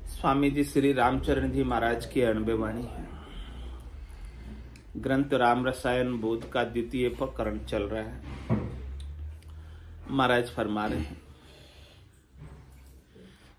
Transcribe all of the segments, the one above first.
स्वामी जी श्री रामचरण जी महाराज की 90 वाणी है। ग्रंथ राम रसायन बोध का द्वितीय प्रकरण चल रहा है। महाराज फरमा रहे हैं,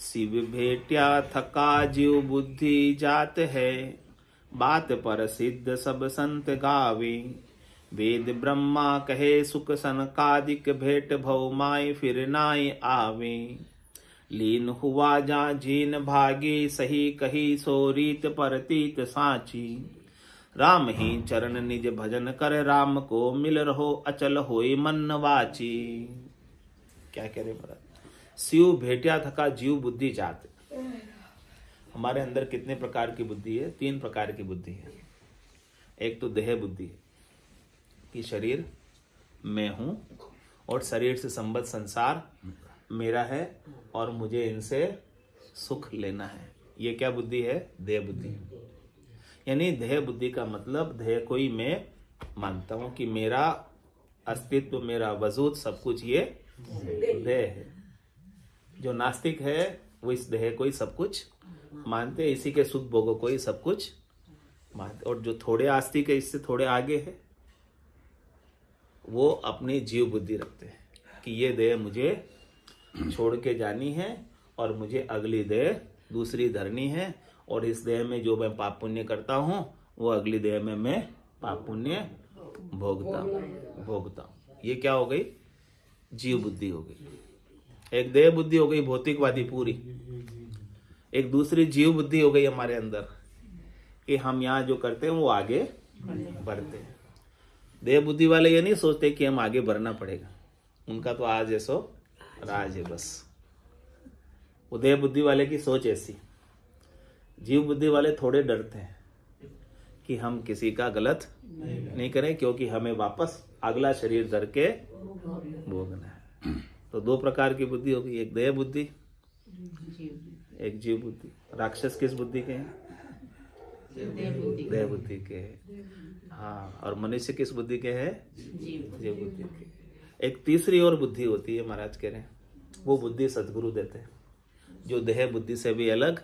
शिव भेट्या थका जीव बुद्धि जात है, बात पर सिद्ध सब संत गावे। वेद ब्रह्मा कहे सुख सनकादिक, भेंट भव माय फिर नाय आवे। लीन हुआ जा जीन भागी, सही कही सो रीत परतीत साची। राम ही चरण निज भजन कर, राम को मिल रहो अचल होई मन वाची। क्या कह रहे महाराज? शिव भेट्या थका जीव बुद्धि जात। हमारे अंदर कितने प्रकार की बुद्धि है? 3 प्रकार की बुद्धि है। एक तो देह बुद्धि है कि शरीर मैं हूं और शरीर से संबद्ध संसार मेरा है और मुझे इनसे सुख लेना है। ये क्या बुद्धि है? देह बुद्धि। यानी देह बुद्धि का मतलब देह को ही मैं मानता हूं कि मेरा अस्तित्व, मेरा वजूद, सब कुछ ये देह है। जो नास्तिक है वो इस देह को ही सब कुछ मानते, इसी के सुख भोगों को ही सब कुछ मानते। और जो थोड़े आस्तिक है, इससे थोड़े आगे है, वो अपनी जीव बुद्धि रखते हैं कि ये देह मुझे छोड़ के जानी है और मुझे अगली देह दूसरी धरनी है, और इस देह में जो मैं पाप पुण्य करता हूं वो अगली देह में मैं पाप पुण्य भोगता हूं। ये क्या हो गई? जीव बुद्धि हो गई। एक देह बुद्धि हो गई भौतिकवादी पूरी। एक दूसरी जीव बुद्धि हो गई हमारे अंदर कि हम यहाँ जो करते हैं वो आगे बढ़ते हैं। देह बुद्धि वाले ये नहीं सोचते कि हम आगे बढ़ना पड़ेगा, उनका तो आज ऐसो राज है बस। वो देह बुद्धि वाले की सोच ऐसी। जीव बुद्धि वाले थोड़े डरते हैं कि हम किसी का गलत नहीं करें, क्योंकि हमें वापस अगला शरीर धर के भोगना है। तो 2 प्रकार की बुद्धि होगी, एक देह बुद्धि, एक जीव बुद्धि। राक्षस किस बुद्धि के हैं? देह बुद्धि के हैं। हाँ, और मनुष्य किस बुद्धि के हैं? जीव बुद्धि के। एक तीसरी और बुद्धि होती है, महाराज कह रहे हैं, वो बुद्धि सद्गुरु देते हैं, जो देह बुद्धि से भी अलग,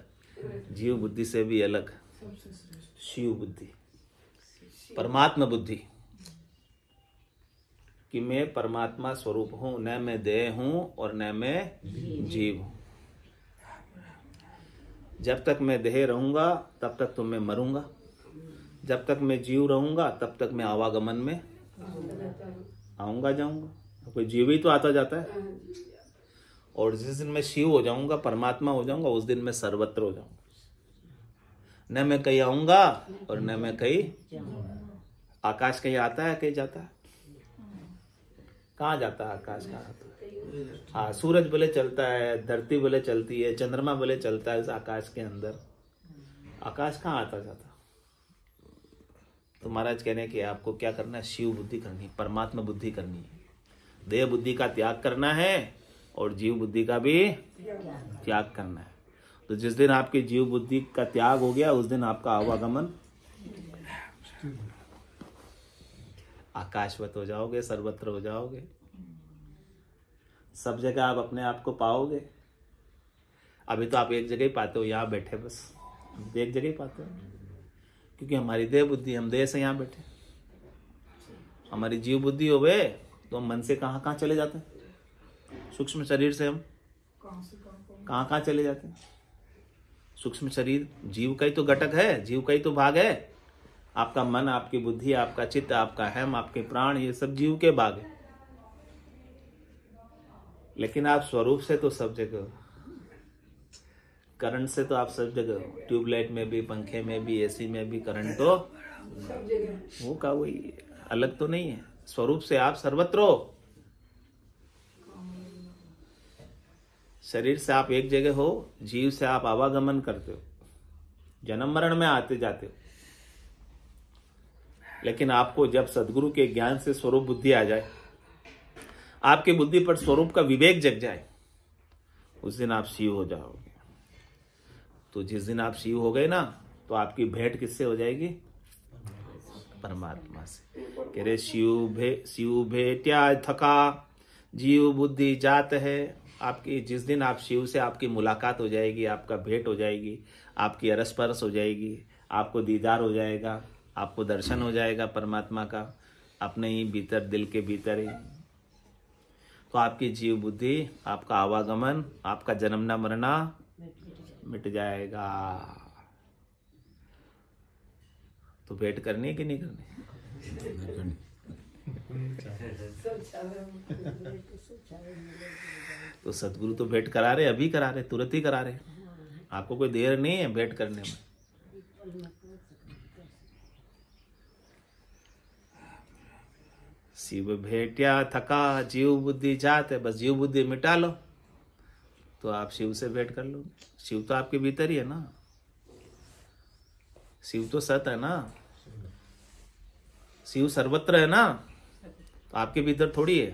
जीव बुद्धि से भी अलग, शिव बुद्धि, परमात्मा बुद्धि, कि मैं परमात्मा स्वरूप हूं, न मैं देह हूं और न मैं जीव हूं। जब तक मैं देह रहूंगा तब तक तो मैं मरूंगा, जब तक मैं जीव रहूंगा तब तक मैं आवागमन में आऊंगा जाऊंगा। कोई जीव ही तो आता जाता है। और जिस दिन मैं शिव हो जाऊंगा, परमात्मा हो जाऊंगा, उस दिन मैं सर्वत्र हो जाऊंगा। न मैं कहीं आऊंगा और न मैं कहीं। आकाश कहीं आता है, कहीं जाता है? कहाँ जाता है आकाश? कहाँ आता है? हाँ, सूरज भले चलता है, धरती भले चलती है, चंद्रमा भले चलता है, इस आकाश के अंदर आकाश कहाँ आता जाता? तो महाराज कहने कि आपको क्या करना है? शिव बुद्धि करनी, परमात्मा बुद्धि करनी है। देह बुद्धि का त्याग करना है और जीव बुद्धि का भी त्याग करना है। तो जिस दिन आपकी जीव बुद्धि का त्याग हो गया, उस दिन आपका आवागमन आकाशवत हो जाओगे, सर्वत्र हो जाओगे, सब जगह आप अपने आप को पाओगे। अभी तो आप एक जगह ही पाते हो, यहाँ बैठे, बस एक जगह ही पाते हो, क्योंकि हमारी देह बुद्धि, हम देह से यहाँ बैठे। हमारी जीव बुद्धि हो गए तो हम मन से कहाँ कहाँ चले जाते हैं। सूक्ष्म शरीर से हम कहाँ कहाँ चले जाते हैं। सूक्ष्म शरीर जीव का ही तो घटक है, जीव का ही तो भाग है। आपका मन, आपकी बुद्धि, आपका चित्त, आपका अहम, आपके प्राण, ये सब जीव के भाग है। लेकिन आप स्वरूप से तो सब जगह हो, करंट से तो आप सब जगह हो। ट्यूबलाइट में भी, पंखे में भी, एसी में भी करंट तो वो का वही, अलग तो नहीं है। स्वरूप से आप सर्वत्र हो। शरीर से आप एक जगह हो, जीव से आप आवागमन करते हो, जन्म मरण में आते जाते हो। लेकिन आपको जब सदगुरु के ज्ञान से स्वरूप बुद्धि आ जाए, आपकी बुद्धि पर स्वरूप का विवेक जग जाए, उस दिन आप शिव हो जाओगे। तो जिस दिन आप शिव हो गए ना, तो आपकी भेंट किससे हो जाएगी? परमात्मा से। कह रहे शिव भेट्या थका जीव बुद्धि जात है। आपकी जिस दिन आप शिव से आपकी मुलाकात हो जाएगी, आपका भेंट हो जाएगी, आपकी अरस परस हो जाएगी, आपको दीदार हो जाएगा, आपको दर्शन हो जाएगा परमात्मा का अपने ही भीतर, दिल के भीतर ही, तो आपकी जीव बुद्धि, आपका आवागमन, आपका जन्मना मरना मिट जाएगा। तो भेंट करनी है कि नहीं करनी? तो सतगुरु तो भेंट करा रहे, अभी करा रहे, तुरंत ही करा रहे। आपको कोई देर नहीं है भेंट करने में। शिव भेंट्या थका जीव बुद्धि जात है, बस जीव बुद्धि मिटा लो तो आप शिव से भेंट कर लो। शिव तो आपके भीतर ही है ना, शिव तो सत है ना, शिव सर्वत्र है ना, तो आपके भीतर थोड़ी है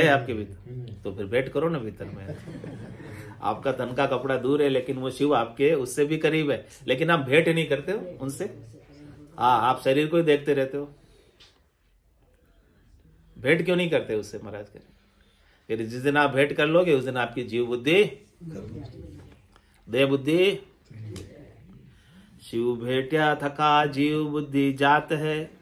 आपके भीतर, तो फिर भेंट करो ना भीतर में। आपका तन का कपड़ा दूर है लेकिन वो शिव आपके उससे भी करीब है, लेकिन आप भेंट नहीं करते हो उनसे। हाँ, आप शरीर को ही देखते रहते हो, भेंट क्यों नहीं करते उससे महाराज करें। फिर जिस दिन आप भेंट कर लोगे उस दिन आपकी जीव बुद्धि, देह बुद्धि, शिव भेंट्या थका जीव बुद्धि जात है,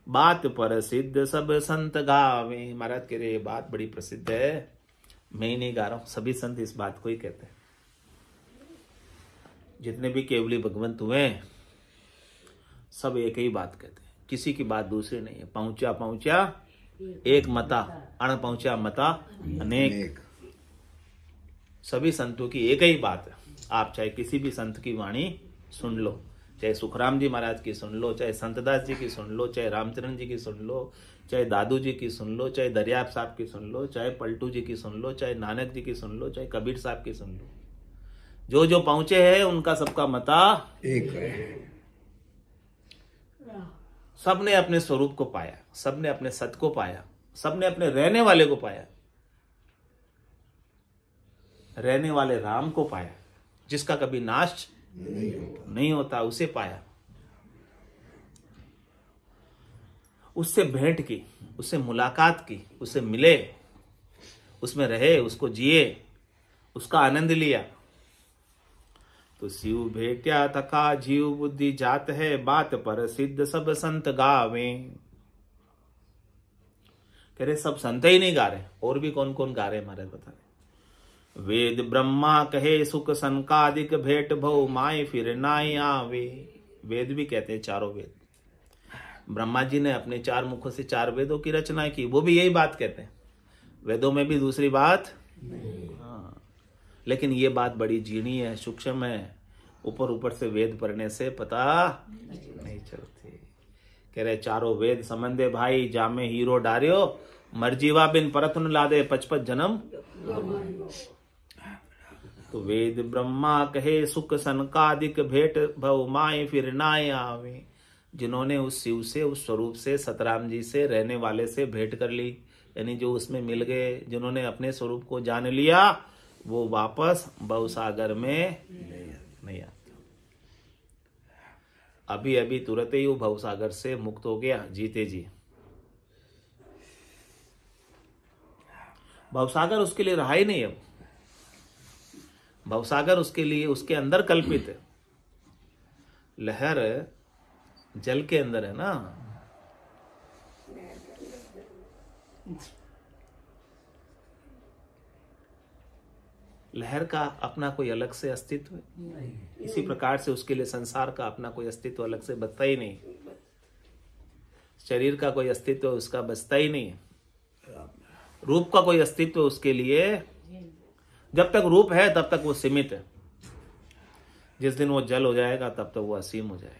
बात पर सिद्ध सब संत गावे। महाराज कह रहे ये बात बड़ी प्रसिद्ध है, मैं ही नहीं गा रहा हूं, सभी संत इस बात को ही कहते हैं। जितने भी केवली भगवंत हुए सब एक ही बात कहते हैं, किसी की बात दूसरी नहीं है। पहुंचा पहुंचा एक मता, अण पहुंचा मता अनेक। सभी संतों की एक ही बात है। आप चाहे किसी भी संत की वाणी सुन लो, चाहे सुखराम जी महाराज की सुन लो, चाहे संतदास जी की सुन लो, चाहे रामचरण जी की सुन लो, चाहे दादू जी की सुन लो, चाहे दरियाब साहब की सुन लो, चाहे पलटू जी की सुन लो, चाहे नानक जी की सुन लो, चाहे कबीर साहब की सुन लो, जो जो पहुंचे हैं उनका सबका मता एक है। सबने अपने स्वरूप को पाया, सबने अपने सत को पाया, सबने अपने रहने वाले को पाया, रहने वाले राम को पाया, जिसका कभी नाश नहीं होता उसे पाया, उससे भेंट की, उससे मुलाकात की, उससे मिले, उसमें रहे, उसको जिए, उसका आनंद लिया। तो शिव भेंट्या थका जीव बुद्धि जात है, बात पर सिद्ध सब संत गावे। कह रहे सब संत ही नहीं गा रहे, और भी कौन कौन गा रहे महाराज बता रहे। वेद ब्रह्मा कहे सुख संकादिक भेंट भव माए फिर नाय आवे। वेद भी कहते हैं चारों वेद। ब्रह्मा जी ने अपने चार मुखों से चार वेदों की रचना की, वो भी यही बात कहते हैं। वेदों में भी दूसरी बात हाँ, लेकिन ये बात बड़ी जीणी है, सूक्ष्म है, ऊपर ऊपर से वेद पढ़ने से पता नहीं चलती। कह रहे चारों वेद समंदे भाई, जामे हीरो डारियो, मरजीवा बिन परतन लादे 55 जन्म। तो वेद ब्रह्मा कहे सुख सनकादिक भेंट भव माए फिर नाय आवे। जिन्होंने उस शिव से, उस स्वरूप से, सतराम जी से, रहने वाले से भेंट कर ली, यानी जो उसमें मिल गए, जिन्होंने अपने स्वरूप को जान लिया, वो वापस भवसागर में नहीं आते। अभी अभी तुरंत ही वो भवसागर से मुक्त हो गया जीते जी। भवसागर उसके लिए रहा ही नहीं। अब भवसागर उसके लिए, उसके अंदर कल्पित है। लहर जल के अंदर है ना, लहर का अपना कोई अलग से अस्तित्व है। इसी प्रकार से उसके लिए संसार का अपना कोई अस्तित्व अलग से बचता ही नहीं। शरीर का कोई अस्तित्व उसका बचता ही नहीं। रूप का कोई अस्तित्व उसके लिए, जब तक रूप है तब तक वो सीमित है। जिस दिन वो जल हो जाएगा तब तक वो असीम हो जाएगा।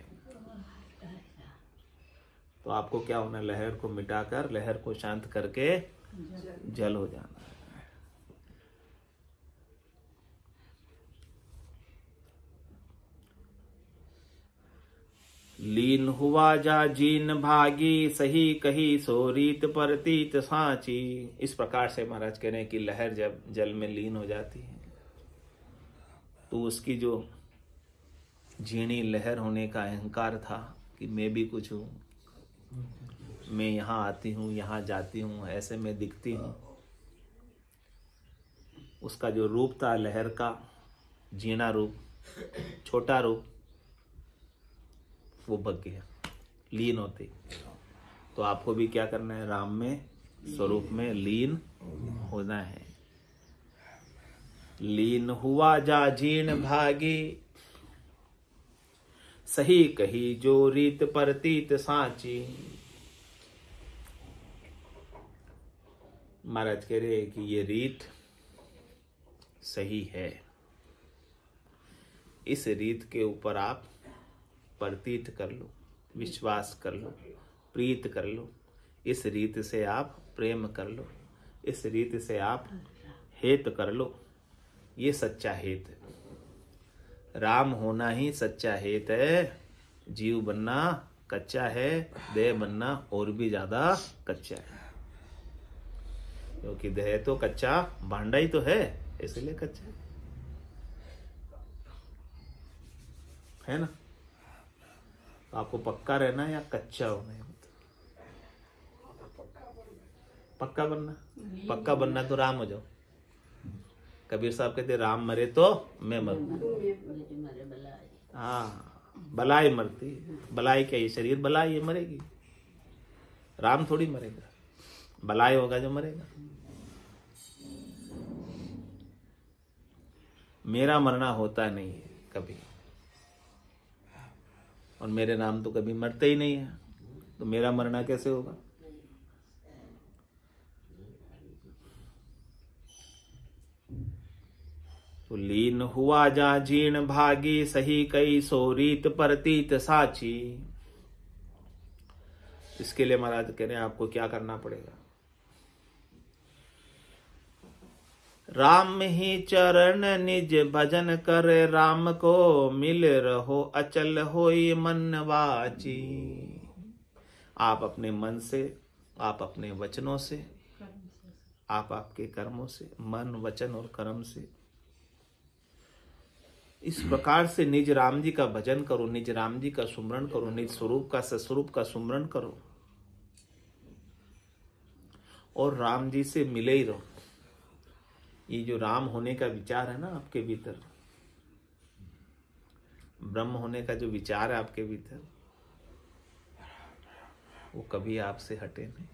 तो आपको क्या होना, लहर को मिटाकर, लहर को शांत करके जल हो जाना। लीन हुआ जा जीन भागी, सही कही सो रीत परतीत सांची। इस प्रकार से महाराज कह रहे हैं कि लहर जब जल में लीन हो जाती है तो उसकी जो झीणी लहर होने का अहंकार था कि मैं भी कुछ हूं, मैं यहाँ आती हूँ, यहाँ जाती हूँ, ऐसे में दिखती हूँ, उसका जो रूप था लहर का, जीना रूप, छोटा रूप, वो भग गया लीन होते। तो आपको भी क्या करना है, राम में स्वरूप में लीन होना है। लीन हुआ जा जीर्ण भागी, सही कही जो रीत परतीत साची। महाराज कह रहे कि ये रीत सही है, इस रीत के ऊपर आप प्रतीत कर लो, विश्वास कर लो, प्रीत कर लो, इस रीत से आप प्रेम कर लो, इस रीत से आप हेत कर लो। ये सच्चा हेत है। राम होना ही सच्चा हेत है। जीव बनना कच्चा है, देह बनना और भी ज्यादा कच्चा है, क्योंकि देह तो कच्चा भांडा ही तो है, इसलिए कच्चा है ना। तो आपको पक्का रहना या कच्चा होना है? पक्का बनना। पक्का बनना तो राम हो जाओ। कबीर साहब कहते राम मरे तो मैं मरूं। हाँ, बलाई मरती, बलाई क्या, ये शरीर बलाई, ये मरेगी। राम थोड़ी मरेगा, बलाई होगा जो मरेगा। मेरा मरना होता नहीं है कभी, और मेरे नाम तो कभी मरते ही नहीं है, तो मेरा मरना कैसे होगा? तो लीन हुआ जा जीर्ण भागी, सही कई सो रीत परतीत साची। इसके लिए महाराज कह रहे हैं आपको क्या करना पड़ेगा? राम ही चरण निज भजन कर, राम को मिल रहो अचल होई मन वाची। आप अपने मन से, आप अपने वचनों से, आप आपके कर्मों से, मन वचन और कर्म से इस प्रकार से निज राम जी का भजन करो, निज राम जी का सुमरण करो, निज स्वरूप का सस्वरूप का सुमरण करो और राम जी से मिले ही रहो। ये जो राम होने का विचार है ना आपके भीतर, ब्रह्म होने का जो विचार है आपके भीतर, वो कभी आपसे हटे नहीं।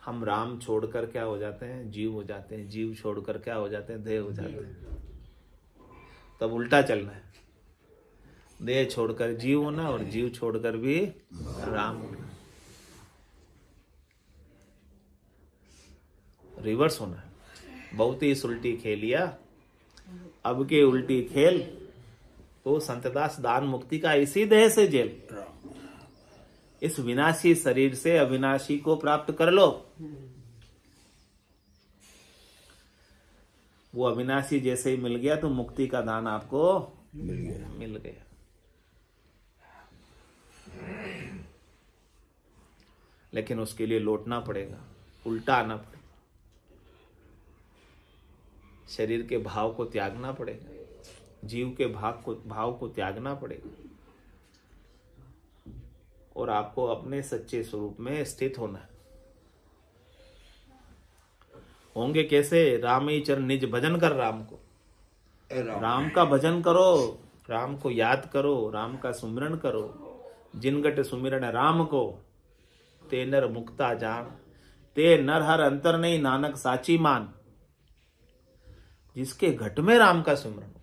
हम राम छोड़कर क्या हो जाते हैं? जीव हो जाते हैं। जीव छोड़कर क्या हो जाते हैं? देह हो जाते हैं। तब उल्टा चलना है, देह छोड़कर जीव होना और जीव छोड़कर भी राम होना, रिवर्स होना है। बहुत ही उल्टी खेलिया, अब के उल्टी खेल, तो संतदास दान मुक्ति का इसी देह से जेल। इस विनाशी शरीर से अविनाशी को प्राप्त कर लो। वो अविनाशी जैसे ही मिल गया तो मुक्ति का दान आपको मिल गया। लेकिन उसके लिए लौटना पड़ेगा, उल्टा आना पड़ेगा, शरीर के भाव को त्यागना पड़ेगा, जीव के भाव को त्यागना पड़ेगा और आपको अपने सच्चे स्वरूप में स्थित होना है। होंगे कैसे? राम ही चरण निज भजन कर, राम को, राम का भजन करो, राम को याद करो, राम का सुमिरन करो। जिनगट सुमिरन राम को, ते नर मुक्ता जान, ते नर हर अंतर नहीं, नानक साची मान। जिसके घट में राम का सुमिरन हो,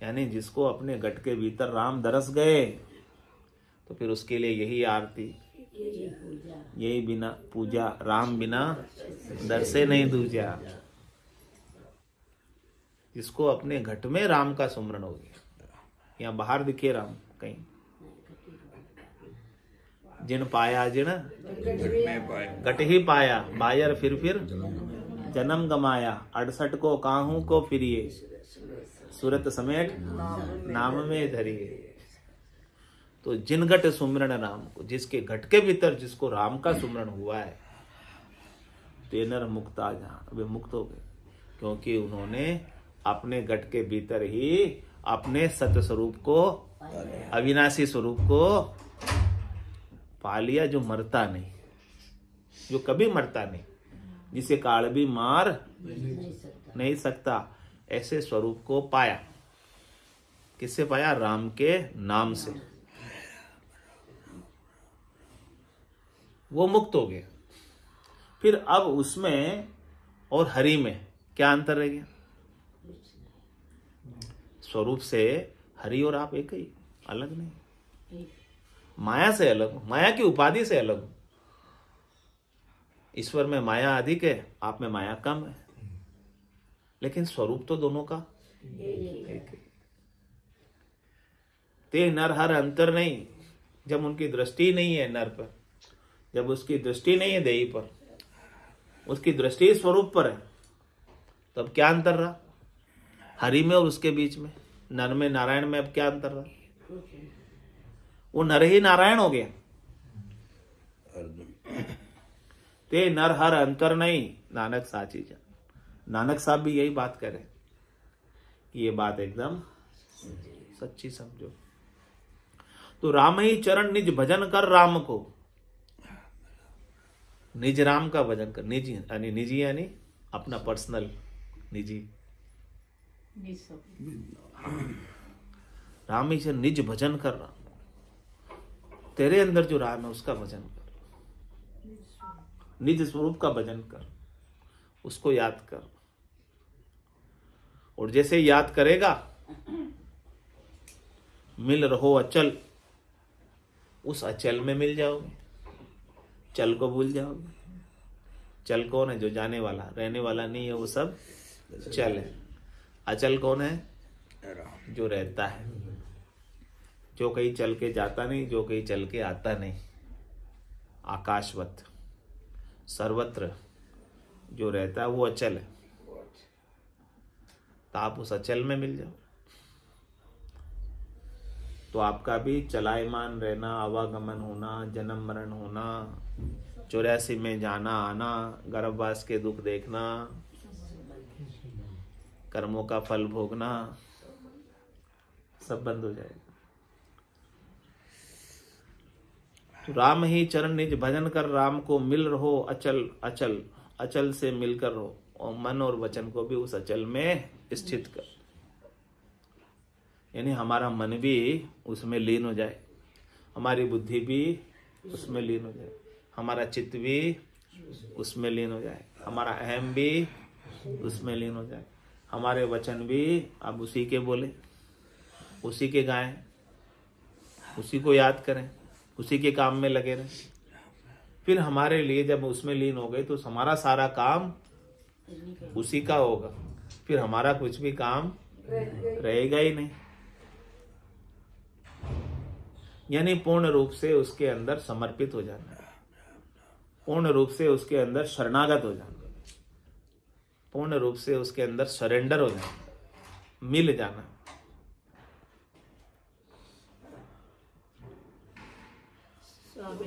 यानी जिसको अपने घट के भीतर राम दरस गए, तो फिर उसके लिए यही आरती, यही बिना पूजा, राम बिना दरसे नहीं दूजा। जिसको अपने घट में राम का सुमरण हो गया, यहाँ बाहर दिखे राम कहीं, जिन पाया जिन घट ही पाया, बायर फिर जन्म गमाया, 68 को काहू को फिरिए, सूरत समेट नाम में धरिए। तो जिन घट सुमरण राम को, जिसके घट के भीतर जिसको राम का सुमरण हुआ है, तेनर मुक्ता जहां, वे मुक्त हो गए, क्योंकि उन्होंने अपने घट के भीतर ही अपने सत्य स्वरूप को, अविनाशी स्वरूप को पा लिया, जो मरता नहीं, जो कभी मरता नहीं। जिसे काल भी मार नहीं सकता, ऐसे स्वरूप को पाया। किससे पाया? राम के नाम से। वो मुक्त हो गया। फिर अब उसमें और हरि में क्या अंतर रह गया? स्वरूप से हरि और आप एक ही, अलग नहीं। माया से अलग हो, माया की उपाधि से अलग हो। ईश्वर में माया अधिक है, आप में माया कम है, लेकिन स्वरूप तो दोनों का एक है। ते नर हर अंतर नहीं। जब उनकी दृष्टि नहीं है नर पर, जब उसकी दृष्टि नहीं है देही पर, उसकी दृष्टि स्वरूप पर है, तब क्या अंतर रहा? हरि में और उसके बीच में, नर में नारायण में अब क्या अंतर रहा? वो नर ही नारायण हो गया। ते नर हर अंतर नहीं, नानक साची जान। नानक साहब भी यही बात कह रहे कि ये बात एकदम सच्ची समझो। तो राम ही चरण निज भजन कर, राम को निज राम का भजन कर। निजी यानी निजी यानी अपना पर्सनल, निजी। राम ही से निज भजन कर, राम तेरे अंदर जो राम है उसका भजन कर, निज स्वरूप का भजन कर, उसको याद कर। और जैसे याद करेगा, मिल रहो अचल, उस अचल में मिल जाओगे। चल को भूल जाओगे। चल कौन है? जो जाने वाला, रहने वाला नहीं है, वो सब चल है। अचल कौन है? जो रहता है, जो कहीं चल के जाता नहीं, जो कहीं चल के आता नहीं। आकाशवत सर्वत्र जो रहता है वो अचल है। तो आप उस अचल में मिल जाओ, तो आपका भी चलायमान रहना, आवागमन होना, जन्म मरण होना, 84 में जाना आना, गर्भवास के दुख देखना, कर्मों का फल भोगना, सब बंद हो जाएगा। तो राम ही चरण निज भजन कर, राम को मिल रहो अचल। अचल अचल से मिलकर रहो, और मन और वचन को भी उस अचल में स्थित कर। यानी हमारा मन भी उसमें लीन हो जाए, हमारी बुद्धि भी उसमें लीन हो जाए, हमारा चित्त भी उसमें लीन हो जाए, हमारा अहम भी उसमें लीन हो जाए, हमारे वचन भी अब उसी के बोले, उसी के गाएं, उसी को याद करें, उसी के काम में लगे रहें। फिर हमारे लिए जब उसमें लीन हो गए तो हमारा सारा काम उसी का होगा, फिर हमारा कुछ भी काम रहेगा ही नहीं। यानी पूर्ण रूप से उसके अंदर समर्पित हो जाना, पूर्ण रूप से उसके अंदर शरणागत हो जाना, पूर्ण रूप से उसके अंदर सरेंडर हो जाना, मिल जाना।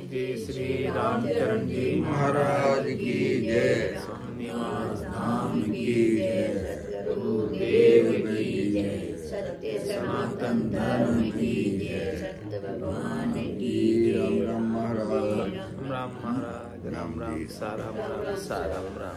जय श्री रामचरण जी महाराज की जय। निवास धाम की जय। गुरुदेव की जय। सत्य सनातन धर्म की जय। सत्य भगवान की जय। राम महाराज, राम महाराज, राम राम, साराम राम, साराम राम।